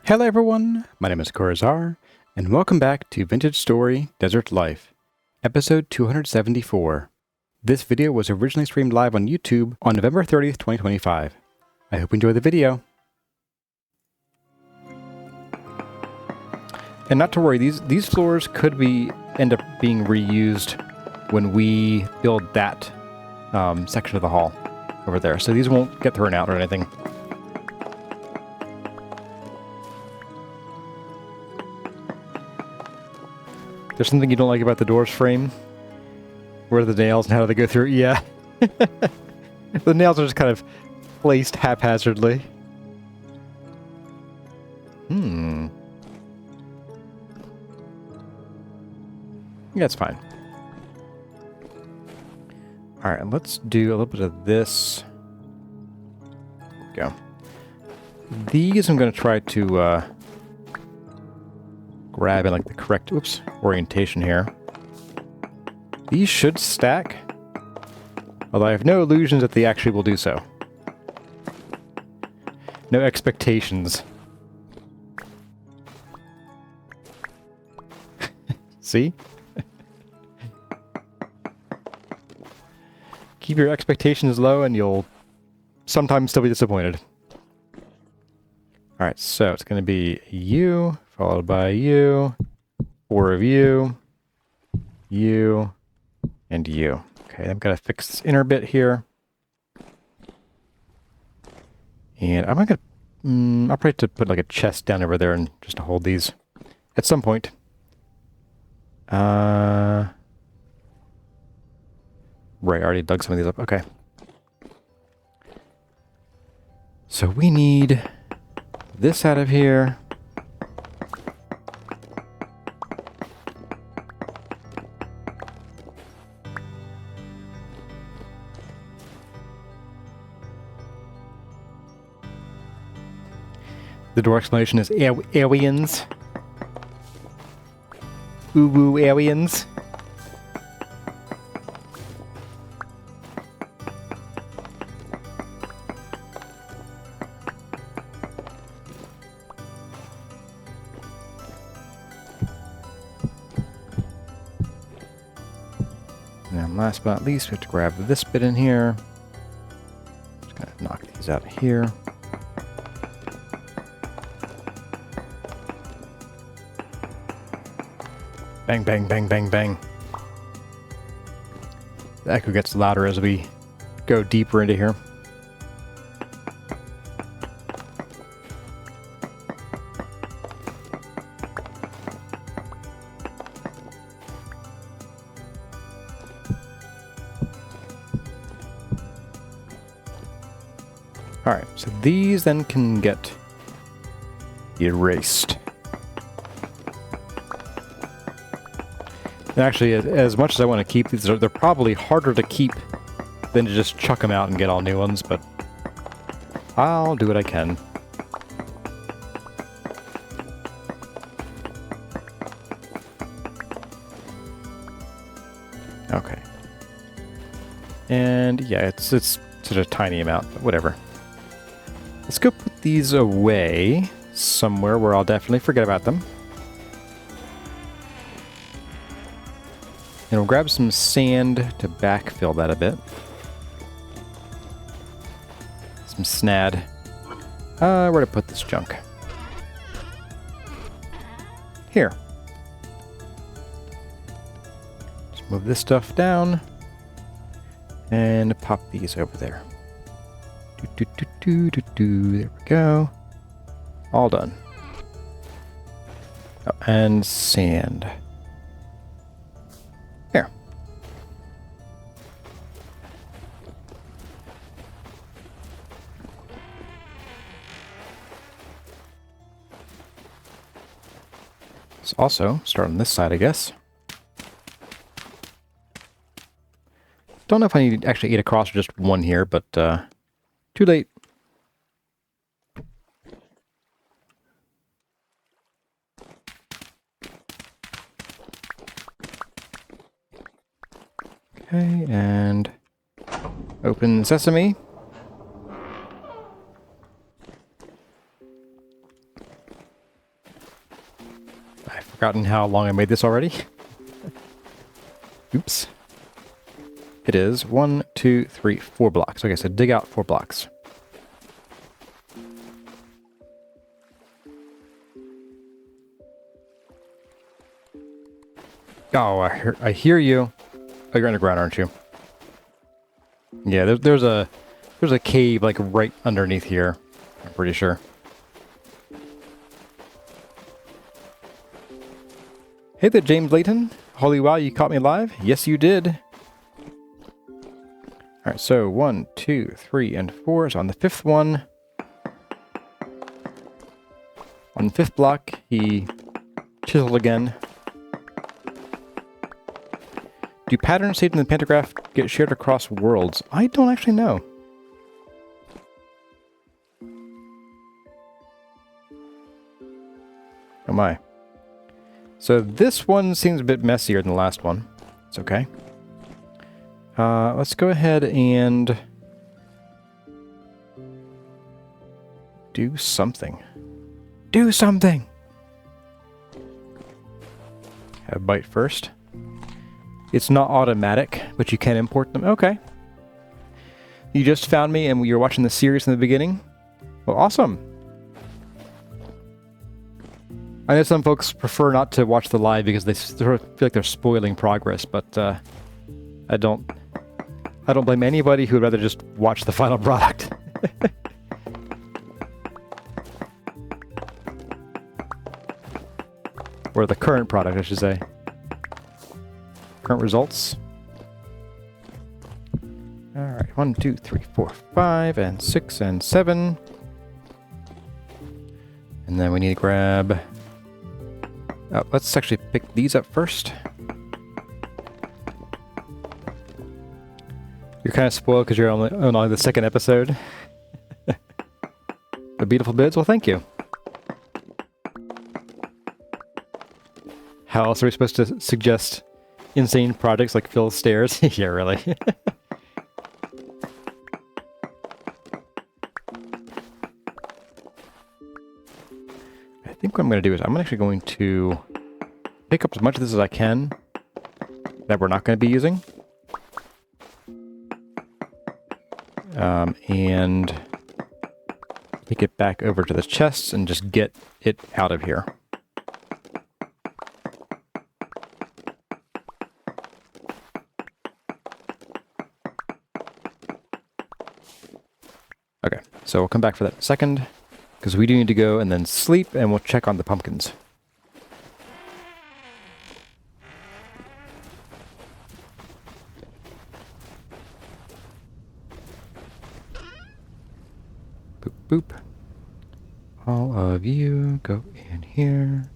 Hello everyone, my name is Corazar, and welcome back to Vintage Story Desert Life, episode 274. This video was originally streamed live on YouTube on November 30th, 2025. I hope you enjoy the video. And not to worry, these floors could end up being reused when we build that section of the hall over there, so these won't get thrown out or anything. There's something you don't like about the door's frame? Where are the nails and how do they go through? Yeah. The nails are just kind of placed haphazardly. Yeah, it's fine. Alright, let's do a little bit of this. There we go. These I'm going to try to grab in like the correct orientation here. These should stack, although I have no illusions that they actually will do so. No expectations. See? Keep your expectations low and you'll sometimes still be disappointed. Alright, so it's going to be you, followed by you, 4 of you, and you. Okay, I've got to fix this inner bit here. And I'm going to, I'll probably have to put like a chest down over there and just to hold these at some point. Right, I already dug some of these up. Okay. So we need this out of here. The door explanation is aliens. Woo aliens. And last but not least, we have to grab this bit in here. Just gonna knock these out here. Bang, bang, bang, bang, bang. The echo gets louder as we go deeper into here. Alright, so these then can get erased. And actually, as much as I want to keep these, they're probably harder to keep than to just chuck them out and get all new ones, but I'll do what I can. Okay. And yeah, it's such a tiny amount, but whatever. Let's go put these away somewhere where I'll definitely forget about them. And we'll grab some sand to backfill that a bit. Some snad. Where to put this junk? Here. Just move this stuff down. And pop these over there. There we go. All done. Oh, and sand. There. Let's also start on this side, I guess. Don't know if I need actually 8 across or just 1 here, but too late. Okay, and open sesame. I've forgotten how long I made this already. Oops. It is 1, 2, 3, 4 blocks. Okay, so dig out 4 blocks. Oh, I hear you. Oh, you're underground, aren't you? Yeah, there's a cave like right underneath here. I'm pretty sure. Hey there, James Layton. Holy wow, you caught me live? Yes, you did. Alright, so 1, 2, 3, and 4 is on the 5th one. On the 5th block, he chiseled again. Do patterns saved in the pantograph get shared across worlds? I don't actually know. Oh my. So this one seems a bit messier than the last one. It's okay. Let's go ahead and do something. Do something! Have a bite first. It's not automatic, but you can import them. Okay. You just found me and you're watching the series in the beginning? Well, awesome. I know some folks prefer not to watch the live because they sort of feel like they're spoiling progress, but I don't blame anybody who would rather just watch the final product. Or the current product, I should say. Current results. Alright, 1, 2, 3, 4, 5, and 6, and 7. And then we need to grab... Oh, let's actually pick these up first. You're kind of spoiled because you're on the 2nd episode. The beautiful bids? Well, thank you. How else are we supposed to suggest insane projects like fill stairs? Yeah, really. I think what I'm going to do is I'm actually going to pick up as much of this as I can that we're not going to be using. And take it back over to the chests and just get it out of here. Okay, so we'll come back for that in a second, because we do need to go and then sleep, and we'll check on the pumpkins. Boop, boop. All of you go in here.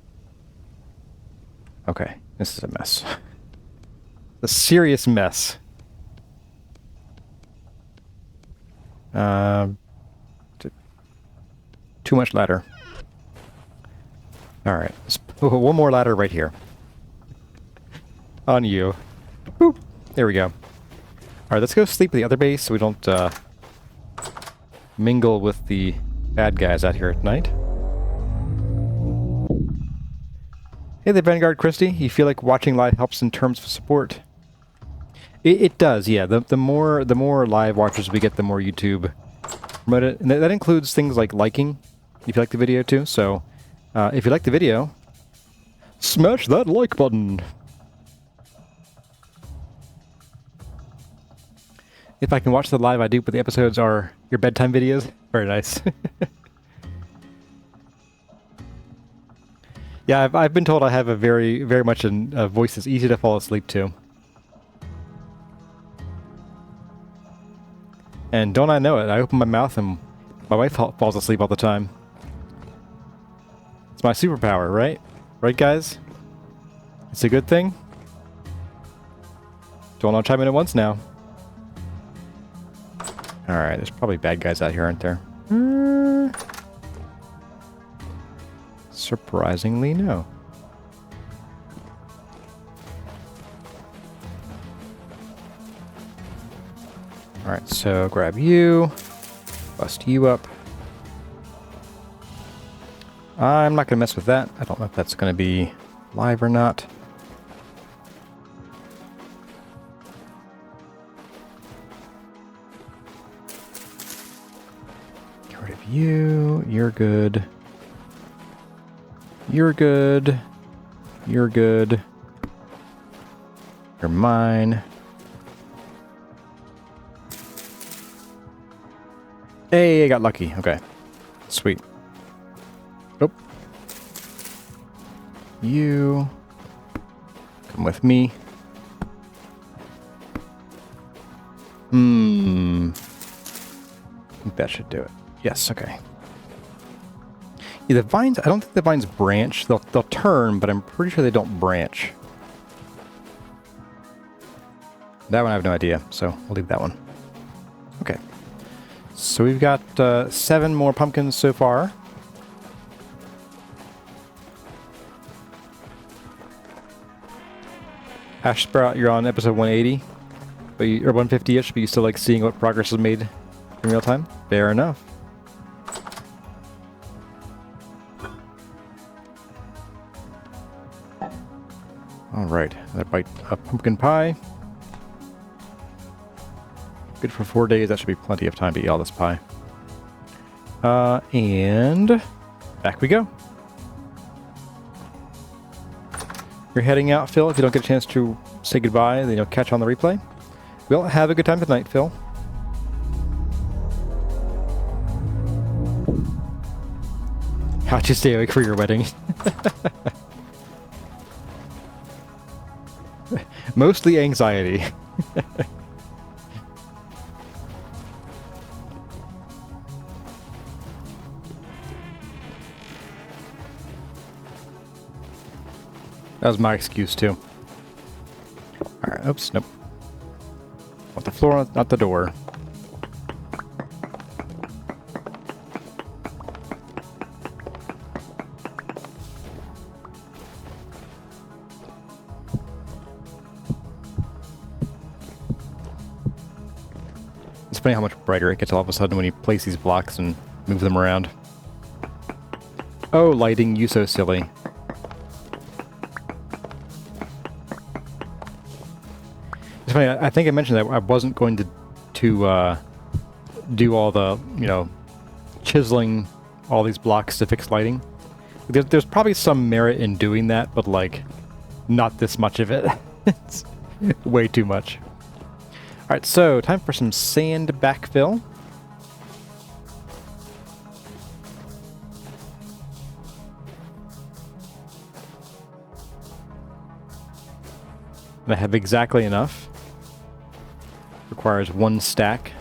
Okay, this is a mess. A serious mess. Too much ladder. Alright, one more ladder right here. On you. Boop. There we go. Alright, let's go sleep at the other base so we don't mingle with the bad guys out here at night. Hey there, Vanguard Christie. You feel like watching live helps in terms of support? It does, yeah. The more live watchers we get, the more YouTube promote it. And that includes things like liking, if you like the video too. So, if you like the video, smash that like button. If I can watch the live, I do, but the episodes are your bedtime videos. Very nice. Yeah, I've been told I have a very much a voice that's easy to fall asleep to. And don't I know it? I open my mouth and my wife falls asleep all the time. It's my superpower, right? Right, guys? It's a good thing? Don't all chime in at once now. Alright, there's probably bad guys out here, aren't there? Surprisingly, no. Alright, so grab you, bust you up. I'm not going to mess with that. I don't know if that's going to be live or not. Get rid of you. You're good. You're good. You're good. You're mine. Hey, I got lucky. Okay. Sweet. Oh. You. Come with me. I think that should do it. Yes, okay. Yeah, the vines, I don't think the vines branch. They'll turn, but I'm pretty sure they don't branch. That one I have no idea, so we'll leave that one. Okay. So we've got 7 more pumpkins so far. Ash Sprout, you're on episode 180, but or 150-ish, but you still like seeing what progress is made in real time? Fair enough. Alright, another bite of pumpkin pie. Good for 4 days, that should be plenty of time to eat all this pie. And back we go. You're heading out, Phil. If you don't get a chance to say goodbye, then you'll catch on the replay. Well, have a good time tonight, Phil. How'd you stay awake for your wedding? Mostly anxiety. That was my excuse, too. Alright, oops, nope. Want the floor, not the door. It's funny how much brighter it gets all of a sudden when you place these blocks and move them around. Oh, lighting, you so silly. It's funny, I think I mentioned that I wasn't going to do all the, chiseling all these blocks to fix lighting. There's probably some merit in doing that, but, like, not this much of it. It's way too much. Alright, so time for some sand backfill. And I have exactly enough. Requires 1 stack.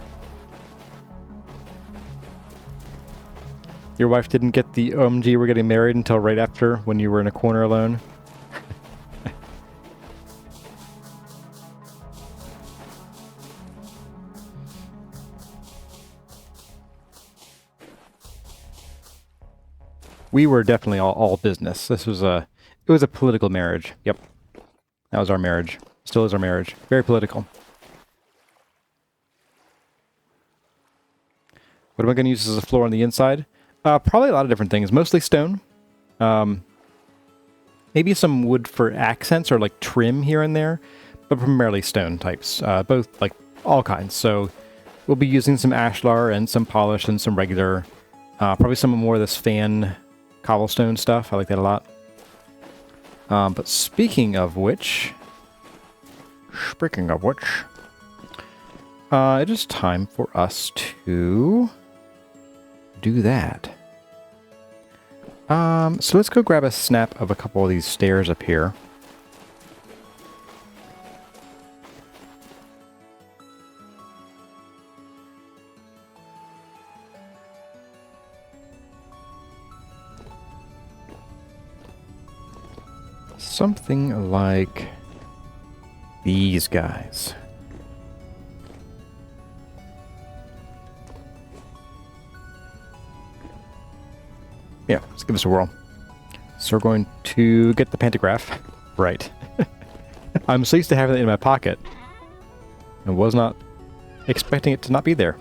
Your wife didn't get the OMG we're getting married until right after when you were in a corner alone. We were definitely all business. This was it was a political marriage. Yep. That was our marriage. Still is our marriage. Very political. What am I going to use as a floor on the inside? Probably a lot of different things. Mostly stone. Maybe some wood for accents or like trim here and there. But primarily stone types. Both, like, all kinds. So we'll be using some ashlar and some polished and some regular. Probably some more of this fan cobblestone stuff. I like that a lot. But speaking of which, it is time for us to do that. So let's go grab a snap of a couple of these stairs up here. Something like these guys. Yeah, let's give this a whirl. So we're going to get the pantograph. Right. I'm so used to having it in my pocket. I was not expecting it to not be there.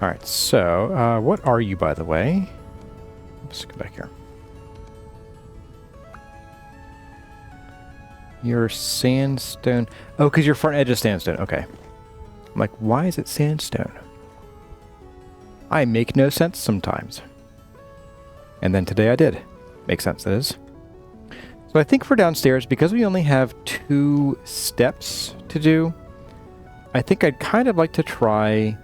Alright, so, what are you, by the way? Let's go back here. Your sandstone. Oh, because your front edge is sandstone. Okay. I'm like, why is it sandstone? I make no sense sometimes. And then today I did. Makes sense, that is. So I think for downstairs, because we only have 2 steps to do, I think I'd kind of like to try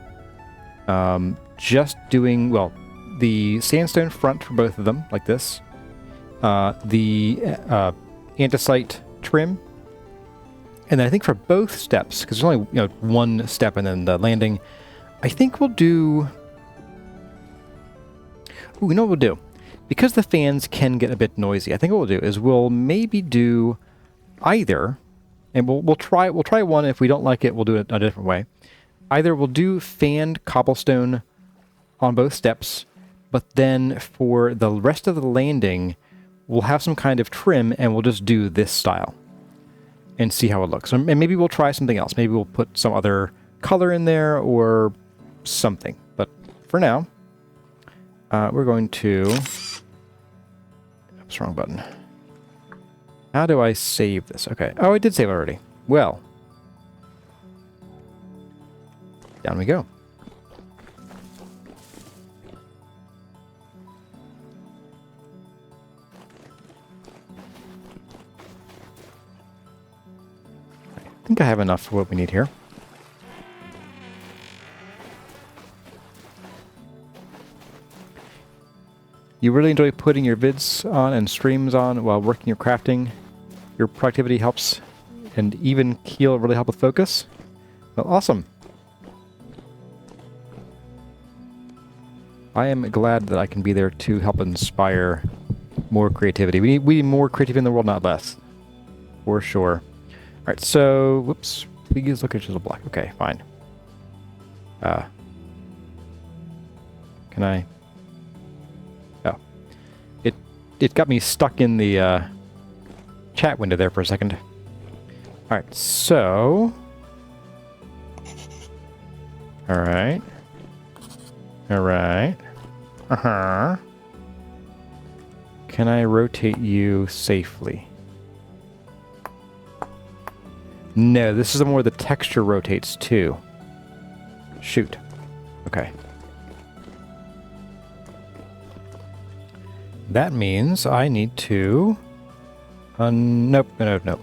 just doing, well, the sandstone front for both of them, like this. The andesite trim. And then I think for both steps, because there's only 1 step and then the landing, I think we'll do... Ooh, you know what we'll do? Because the fans can get a bit noisy, I think what we'll do is we'll maybe do either, and we'll try one. If we don't like it, we'll do it a different way. Either we'll do fanned cobblestone on both steps, but then for the rest of the landing, we'll have some kind of trim and we'll just do this style and see how it looks. And maybe we'll try something else. Maybe we'll put some other color in there or something. But for now, we're going to... Oops, wrong button. How do I save this? Okay. Oh, I did save already. Well. Down we go. I think I have enough for what we need here. You really enjoy putting your vids on and streams on while working your crafting. Your productivity helps, and even keel really help with focus. Well, awesome. I am glad that I can be there to help inspire more creativity. We need more creativity in the world, not less. For sure. All right, so, whoops. Please look at chisel block. Okay, fine. Can I? Oh. It got me stuck in the chat window there for a second. All right, so. All right. All right. Uh-huh. Can I rotate you safely? No, this is the more the texture rotates too. Shoot. Okay. That means I need to... nope, no.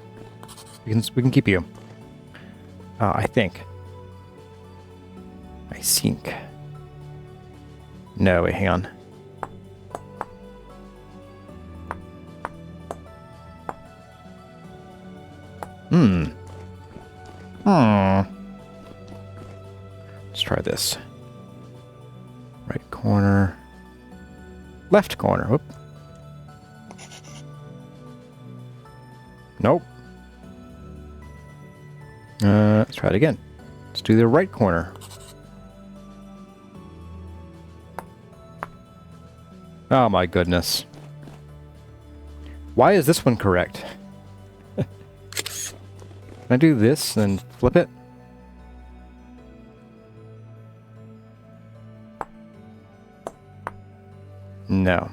We can keep you. I think. No, wait, hang on. Let's try this. Right corner. Left corner. Whoop. Nope. Let's try it again. Let's do the right corner. Oh my goodness. Why is this one correct? Can I do this and flip it? No.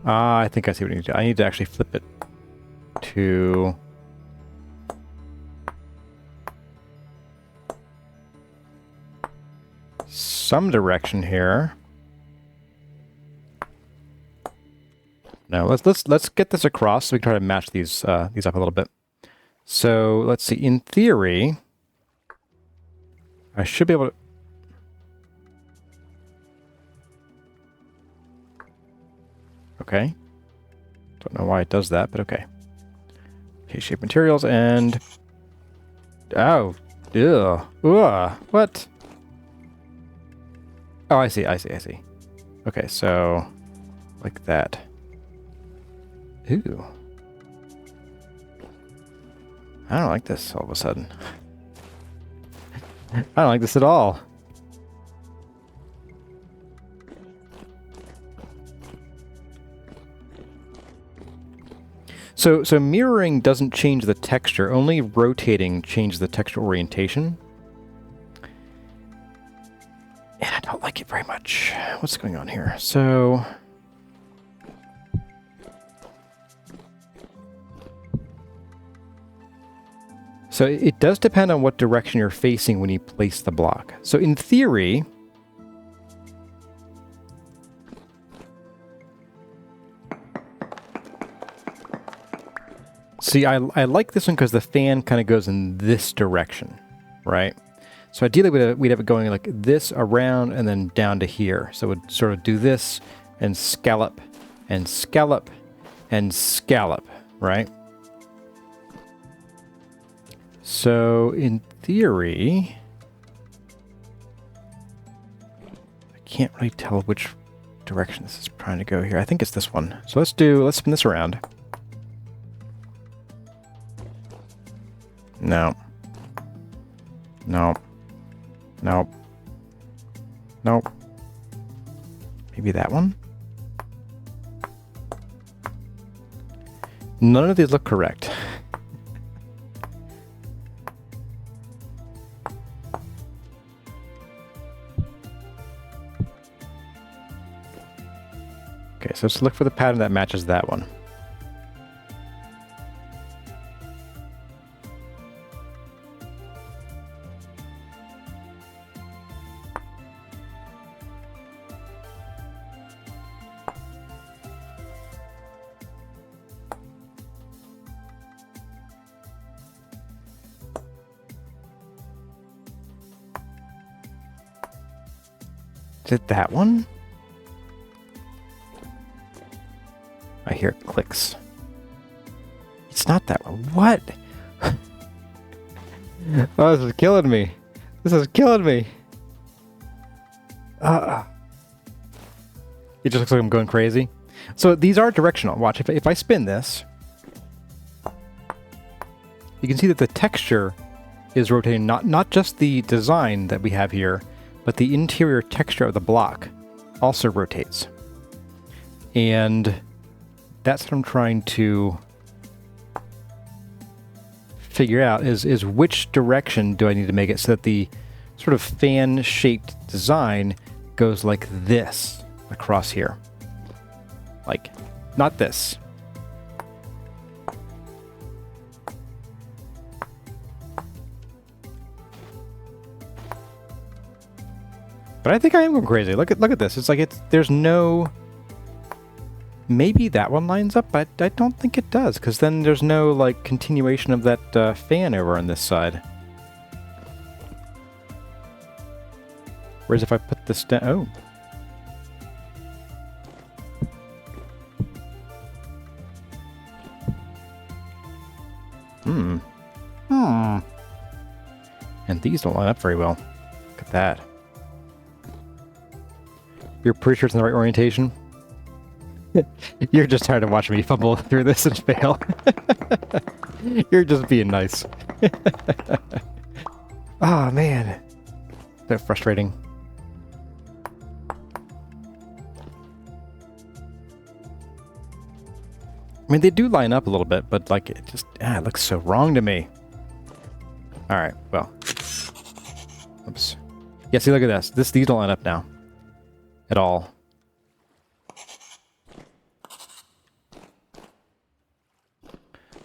I think I see what I need to do. I need to actually flip it to... some direction here. No, let's get this across so we can try to match these up a little bit. So let's see. In theory, I should be able to. Okay. Don't know why it does that, but okay. Okay, shape materials and. Oh, ew, what? Oh, I see. Okay, so like that. Ooh. I don't like this all of a sudden. I don't like this at all. So mirroring doesn't change the texture, only rotating changes the texture orientation. And I don't like it very much. What's going on here? So... So it does depend on what direction you're facing when you place the block. So in theory, see, I like this one because the fan kind of goes in this direction, right? So ideally we'd have it going like this around and then down to here. So it would sort of do this and scallop and scallop and scallop, right? So in theory, I can't really tell which direction this is trying to go here. I think it's this one. So let's spin this around. No. No. Nope. Nope. Maybe that one? None of these look correct. Okay, so let's look for the pattern that matches that one. Is it that one? I hear clicks. It's not that one. What? Oh, this is killing me. This is killing me. It just looks like I'm going crazy. So these are directional. Watch, if I spin this, you can see that the texture is rotating, not just the design that we have here, but the interior texture of the block also rotates. And that's what I'm trying to figure out is which direction do I need to make it so that the sort of fan-shaped design goes like this across here. Like, not this. But I think I am going crazy. Look at this. It's like there's no. Maybe that one lines up, but I don't think it does, because then there's no like continuation of that fan over on this side. Whereas if I put this down, oh. And these don't line up very well. Look at that. You're pretty sure it's in the right orientation? You're just tired of watching me fumble through this and fail. You're just being nice. Oh, man. So frustrating. I mean, they do line up a little bit, but like it just it looks so wrong to me. All right, well. Oops. Yeah, see, look at this. These don't line up now. At all.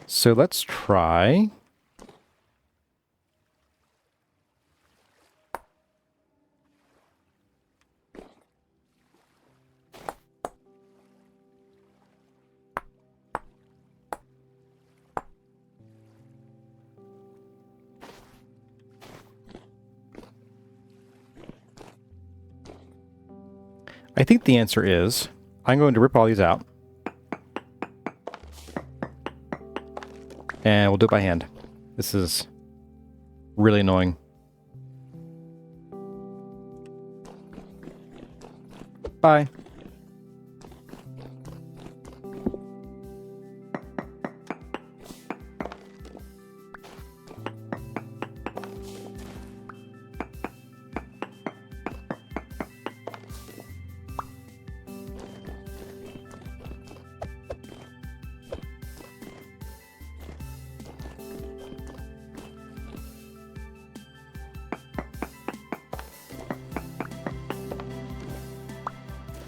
So let's try. I think the answer is I'm going to rip all these out. And we'll do it by hand. This is really annoying. Bye.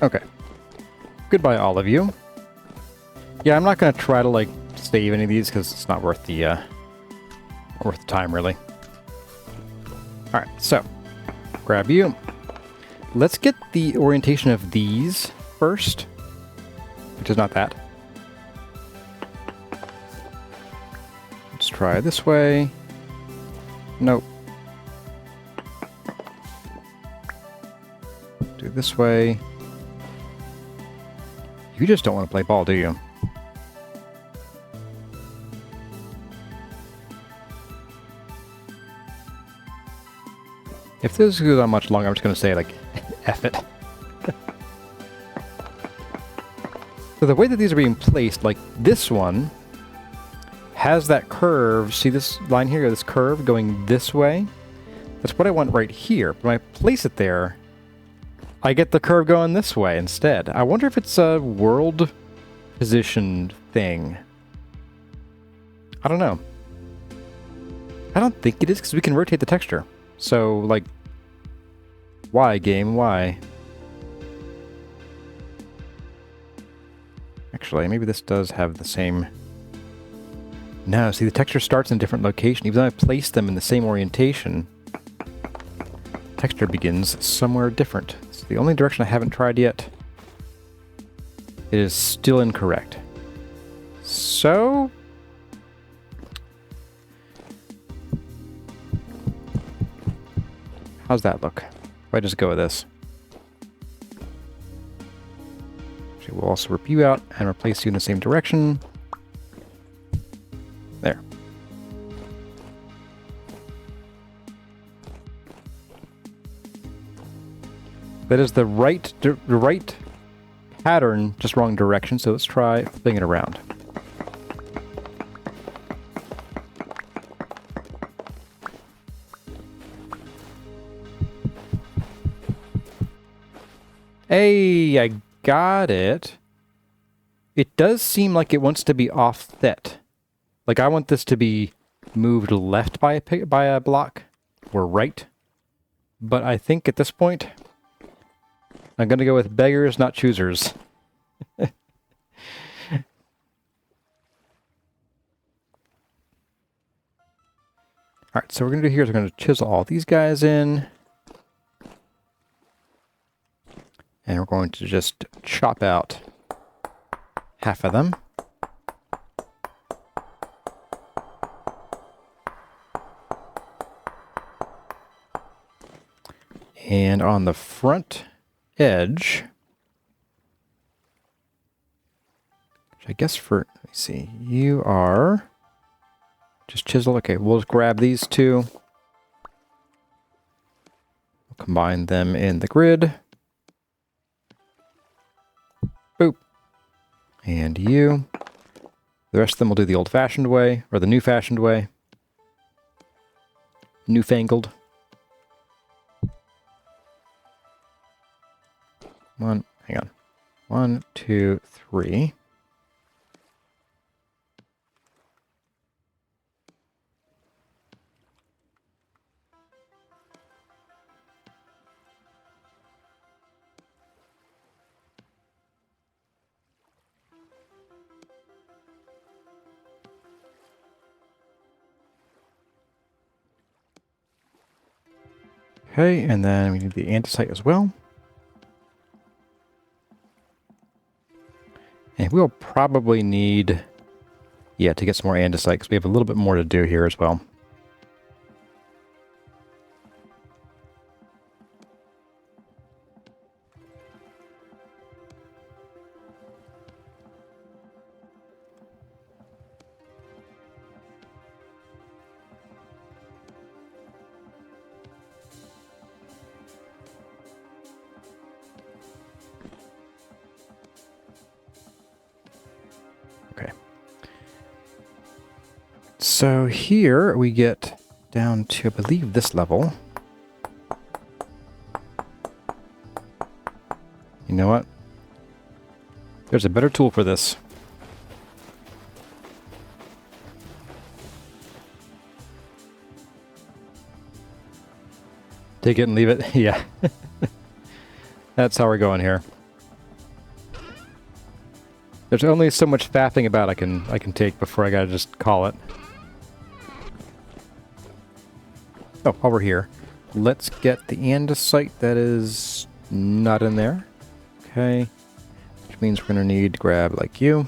Okay. Goodbye, all of you. Yeah, I'm not going to try to, like, save any of these because it's not worth the not worth the time, really. Alright, so, grab you. Let's get the orientation of these first, which is not that. Let's try this way. Nope. Do it this way. You just don't want to play ball, do you? If this goes on much longer, I'm just going to say, like, F it. So the way that these are being placed, like this one, has that curve. See this line here, this curve going this way? That's what I want right here. But when I place it there, I get the curve going this way instead. I wonder if it's a world position thing. I don't know. I don't think it is, because we can rotate the texture. So, like, why, game? Why? Actually, maybe this does have the same... No, see, the texture starts in a different location. Even though I placed them in the same orientation, texture begins somewhere different. It's the only direction I haven't tried yet. It is still incorrect. So... how's that look? If I just go with this. Actually, we'll also rip you out and replace you in the same direction. There. That is the right pattern, just wrong direction, so let's try flipping it around. Hey, I got it. It does seem like it wants to be offset. Like, I want this to be moved left by a block, or right. But I think at this point, I'm going to go with beggars, not choosers. Alright, so what we're going to do here is we're going to chisel all these guys in. And we're going to just chop out half of them. And on the front edge, which I guess for, let me see, you are just chisel. Okay, we'll just grab these two. We'll combine them in the grid. Boop. And you. The rest of them will do the old-fashioned way, or the new-fashioned way. Newfangled. Hang on. 1, 2, 3. Okay, and then we need the andesite as well. And we'll probably need, yeah, to get some more andesite, because we have a little bit more to do here as well. So here we get down to, I believe, this level. You know what? There's a better tool for this. Take it and leave it? Yeah. That's how we're going here. There's only so much faffing about I can take before I gotta just call it. Oh, while we're here, let's get the andesite that is not in there. Okay. Which means we're going to need to grab like you.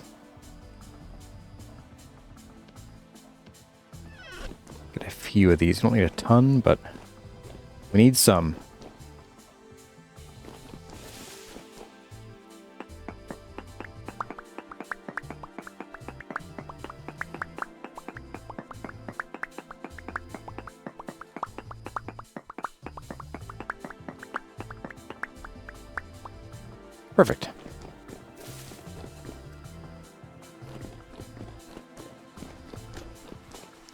Get a few of these. We don't need a ton, but we need some. Perfect.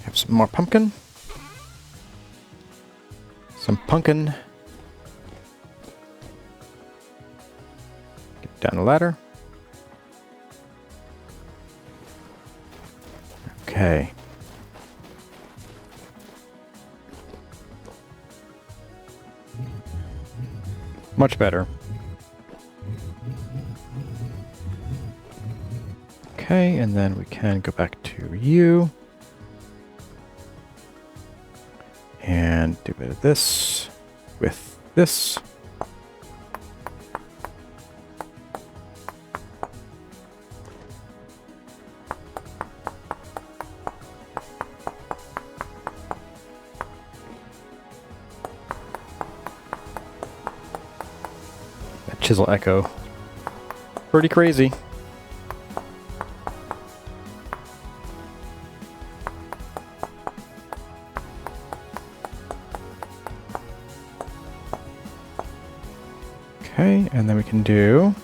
Have some more pumpkin. Some pumpkin. Get down the ladder. Okay. Much better. Okay, and then we can go back to you. And do a bit of this with this. That chisel echo. Pretty crazy. Okay, and then we can do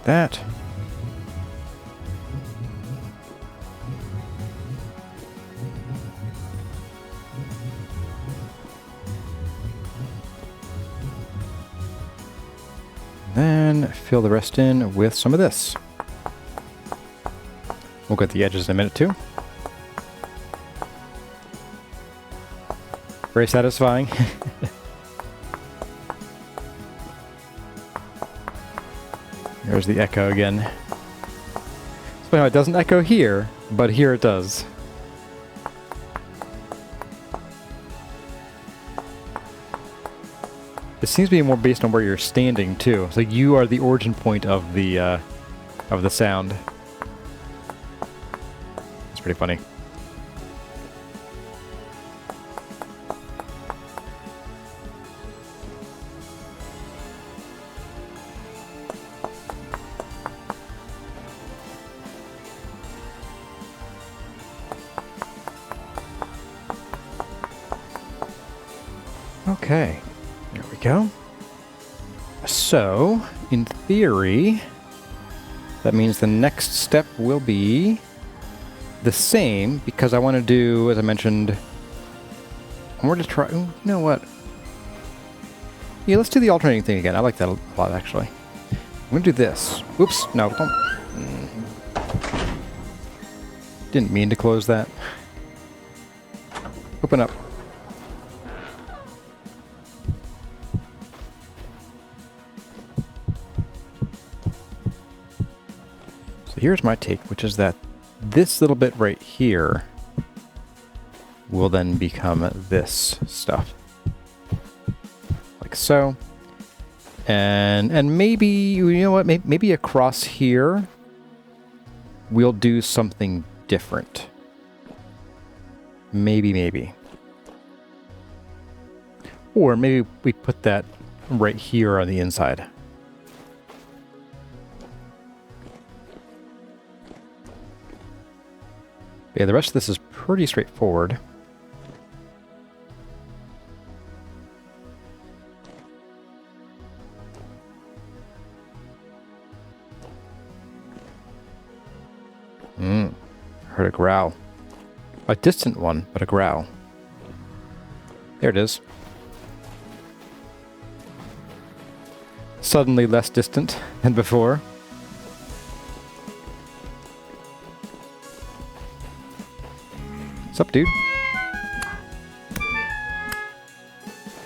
that. Then fill the rest in with some of this. We'll get the edges in a minute too. Very satisfying. There's the echo again. So no, it doesn't echo here, but here it does. It seems to be more based on where you're standing too. So you are the origin point of the sound. It's pretty funny. Okay, there we go. So, in theory, that means the next step will be the same, because I want to do, as I mentioned, I want to try, you know what? Yeah, let's do the alternating thing again. I like that a lot, actually. I'm going to do this. Oops, no, don't. Didn't mean to close that. Open up. Here's my take, which is that this little bit right here will then become this stuff. Like so. And maybe, you know what, maybe across here we'll do something different. Maybe. Or maybe we put that right here on the inside. Yeah, the rest of this is pretty straightforward. Heard a growl. A distant one, but a growl. There it is. Suddenly less distant than before. What's up, dude?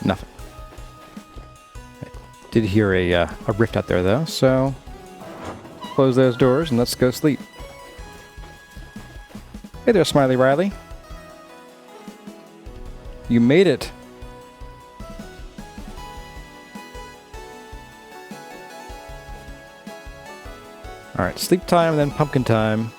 Nothing. I did hear a rift out there, though, so close those doors and let's go sleep. Hey there, Smiley Riley. You made it! Alright, sleep time and then pumpkin time.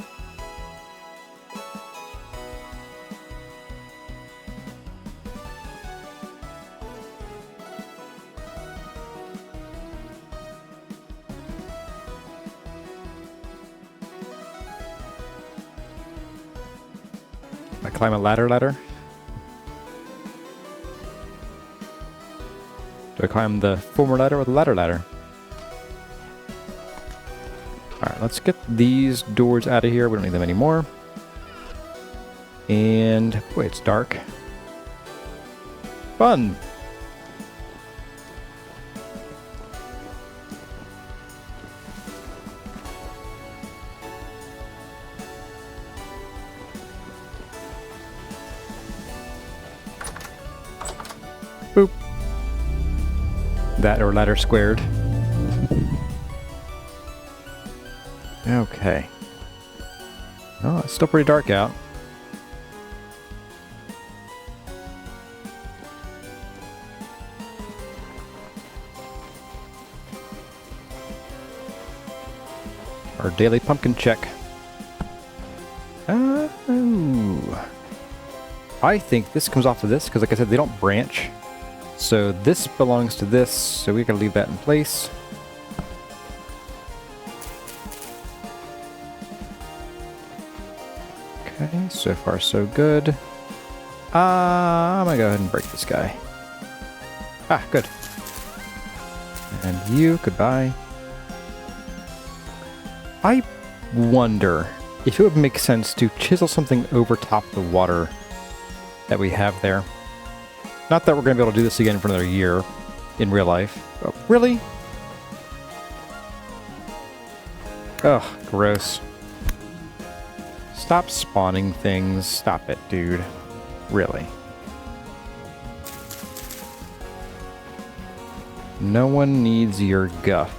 I climb a ladder? Do I climb the former ladder or the ladder? Alright, let's get these doors out of here. We don't need them anymore. And, boy, it's dark. Fun! Boop. That or ladder squared. Okay. Oh, it's still pretty dark out. Our daily pumpkin check. Oh. I think this comes off of this, because like I said, they don't branch. So this belongs to this, so we gotta leave that in place. Okay, so far so good. I'm gonna go ahead and break this guy. Ah, good. And you, goodbye. I wonder if it would make sense to chisel something over top the water that we have there. Not that we're going to be able to do this again for another year in real life. Oh, really? Ugh, gross. Stop spawning things. Stop it, dude. Really. No one needs your guff.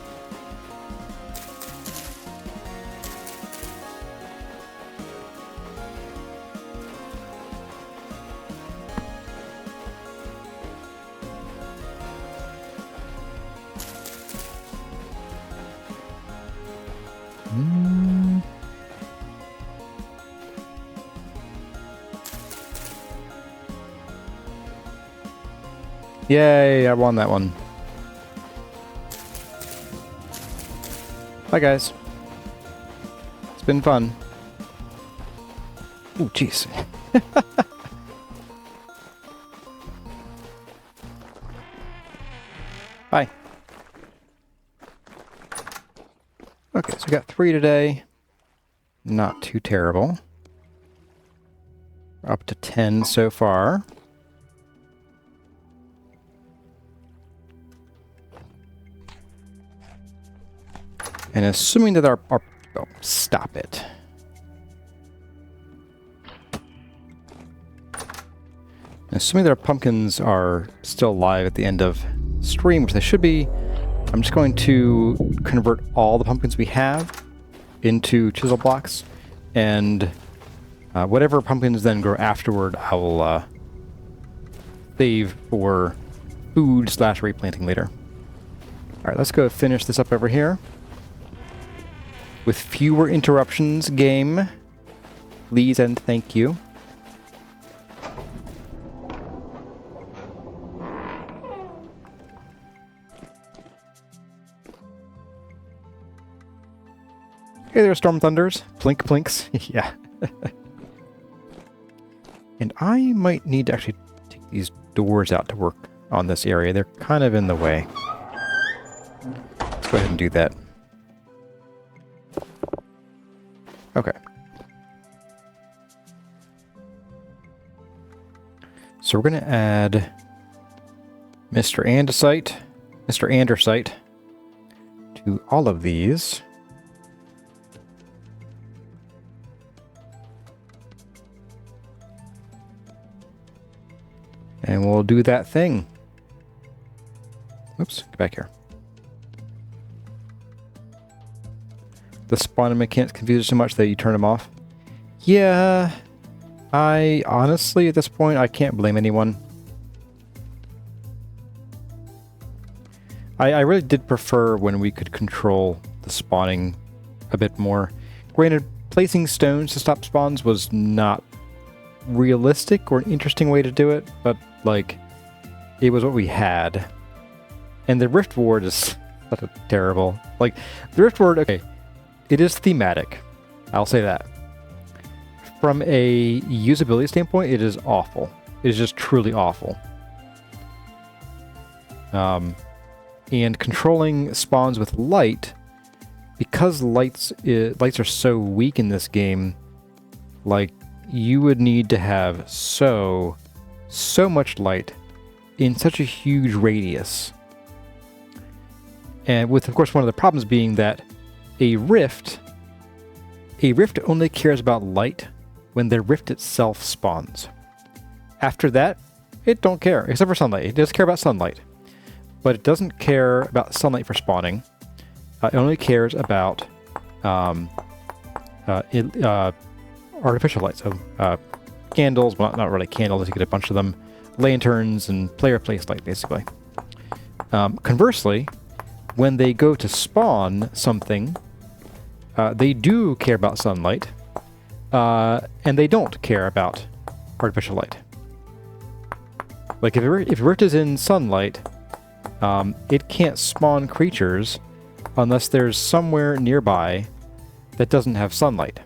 Yay, I won that one. Bye, guys. It's been fun. Ooh, jeez. Bye. Okay, so we got 3 today. Not too terrible. We're up to 10 so far. And assuming that our oh, stop it. Assuming that our pumpkins are still alive at the end of stream, which they should be, I'm just going to convert all the pumpkins we have into chisel blocks, and whatever pumpkins then grow afterward, I will save for food / replanting later. Alright, let's go finish this up over here. With fewer interruptions, game. Please and thank you. Hey there, Storm Thunders. Plink plinks. Yeah. And I might need to actually take these doors out to work on this area. They're kind of in the way. Let's go ahead and do that. Okay. So we're going to add Mr. Andesite to all of these. And we'll do that thing. Oops, get back here. The spawning mechanics confuse you so much that you turn them off. Yeah, I honestly, at this point, I can't blame anyone. I really did prefer when we could control the spawning a bit more. Granted, placing stones to stop spawns was not realistic or an interesting way to do it, but like, it was what we had. And the Rift Ward is such a terrible, like, the Rift Ward, okay, it is thematic. I'll say that. From a usability standpoint, it is awful. It is just truly awful. And controlling spawns with light, because lights are so weak in this game, like, you would need to have so much light in such a huge radius. And with, of course, one of the problems being that a rift only cares about light when the rift itself spawns. After that, it don't care, except for sunlight. It does care about sunlight, but it doesn't care about sunlight for spawning. It only cares about artificial light, so candles, well, not really candles, you get a bunch of them, lanterns, and player place light, basically. Conversely, when they go to spawn something, they do care about sunlight, and they don't care about artificial light. Like, if a rift is in sunlight, it can't spawn creatures unless there's somewhere nearby that doesn't have sunlight.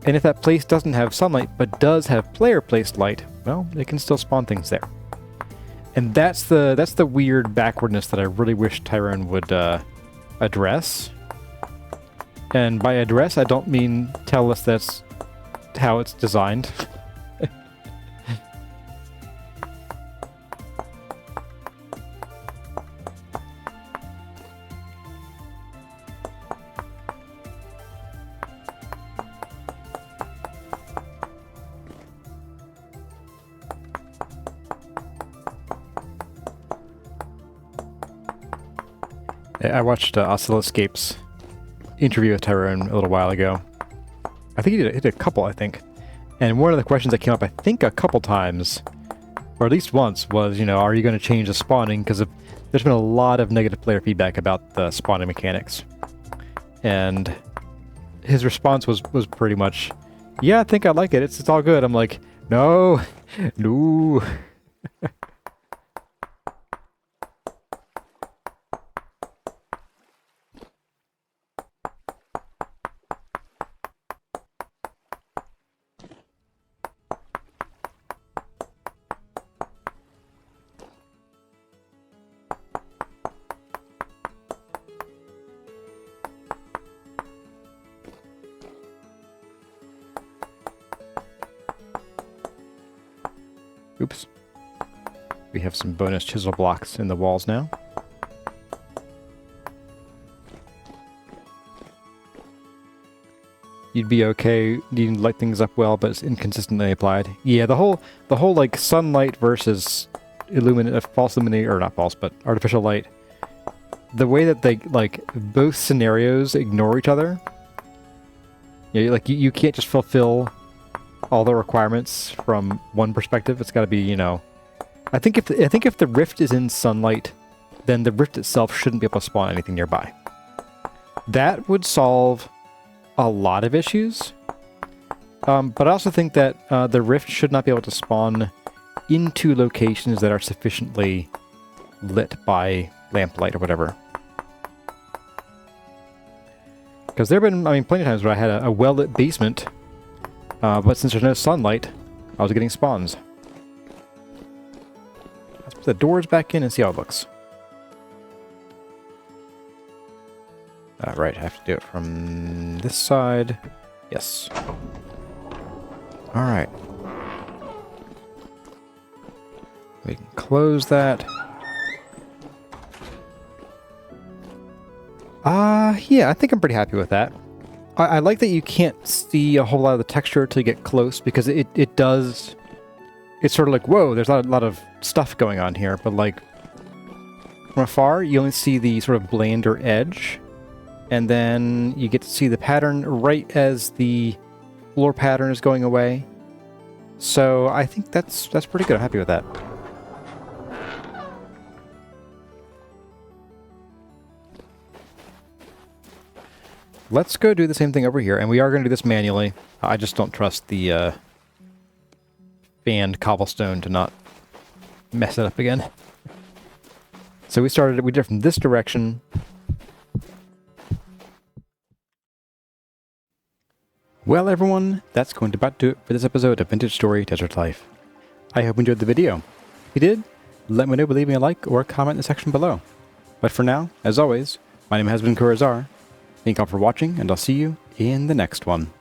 And if that place doesn't have sunlight, but does have player-placed light, well, it can still spawn things there. And that's the weird backwardness that I really wish Tyrone would address. And by address, I don't mean tell us that's how it's designed. I watched Oscilloscape's interview with Tyrone a little while ago. I think he did a couple, I think. And one of the questions that came up, I think, a couple times, or at least once, was, you know, are you going to change the spawning? Because there's been a lot of negative player feedback about the spawning mechanics. And his response was pretty much, yeah, I think I like it. It's all good. I'm like, no, no. Oops. We have some bonus chisel blocks in the walls now. You'd be okay needing to light things up well, but it's inconsistently applied. Yeah, the whole like sunlight versus false illuminating, or not false, but artificial light. The way that they, like, both scenarios ignore each other. Yeah, like you can't just fulfill all the requirements from one perspective. It's got to be, you know, I think if the rift is in sunlight, then the rift itself shouldn't be able to spawn anything nearby. That would solve a lot of issues. But I also think that the rift should not be able to spawn into locations that are sufficiently lit by lamplight or whatever. Because there have been, I mean, plenty of times where I had a well-lit basement, but since there's no sunlight, I was getting spawns. Let's put the doors back in and see how it looks. Right, I have to do it from this side. Yes. Alright. We can close that. Yeah, I think I'm pretty happy with that. I like that you can't see a whole lot of the texture until you get close, because it does... It's sort of like, whoa, there's a lot of stuff going on here, but like, from afar, you only see the sort of blander edge, and then you get to see the pattern right as the floor pattern is going away. So I think that's pretty good. I'm happy with that. let's go do the same thing over here, and we are going to do this manually. I just don't trust the fanned cobblestone to not mess it up again. So we did from this direction. Well, everyone, that's going to about do it for this episode of Vintage Story Desert Life. I hope you enjoyed the video. If you did, let me know by leaving a like or a comment in the section below. But for now, as always, my name has been CarryOn. Thank you all for watching, and I'll see you in the next one.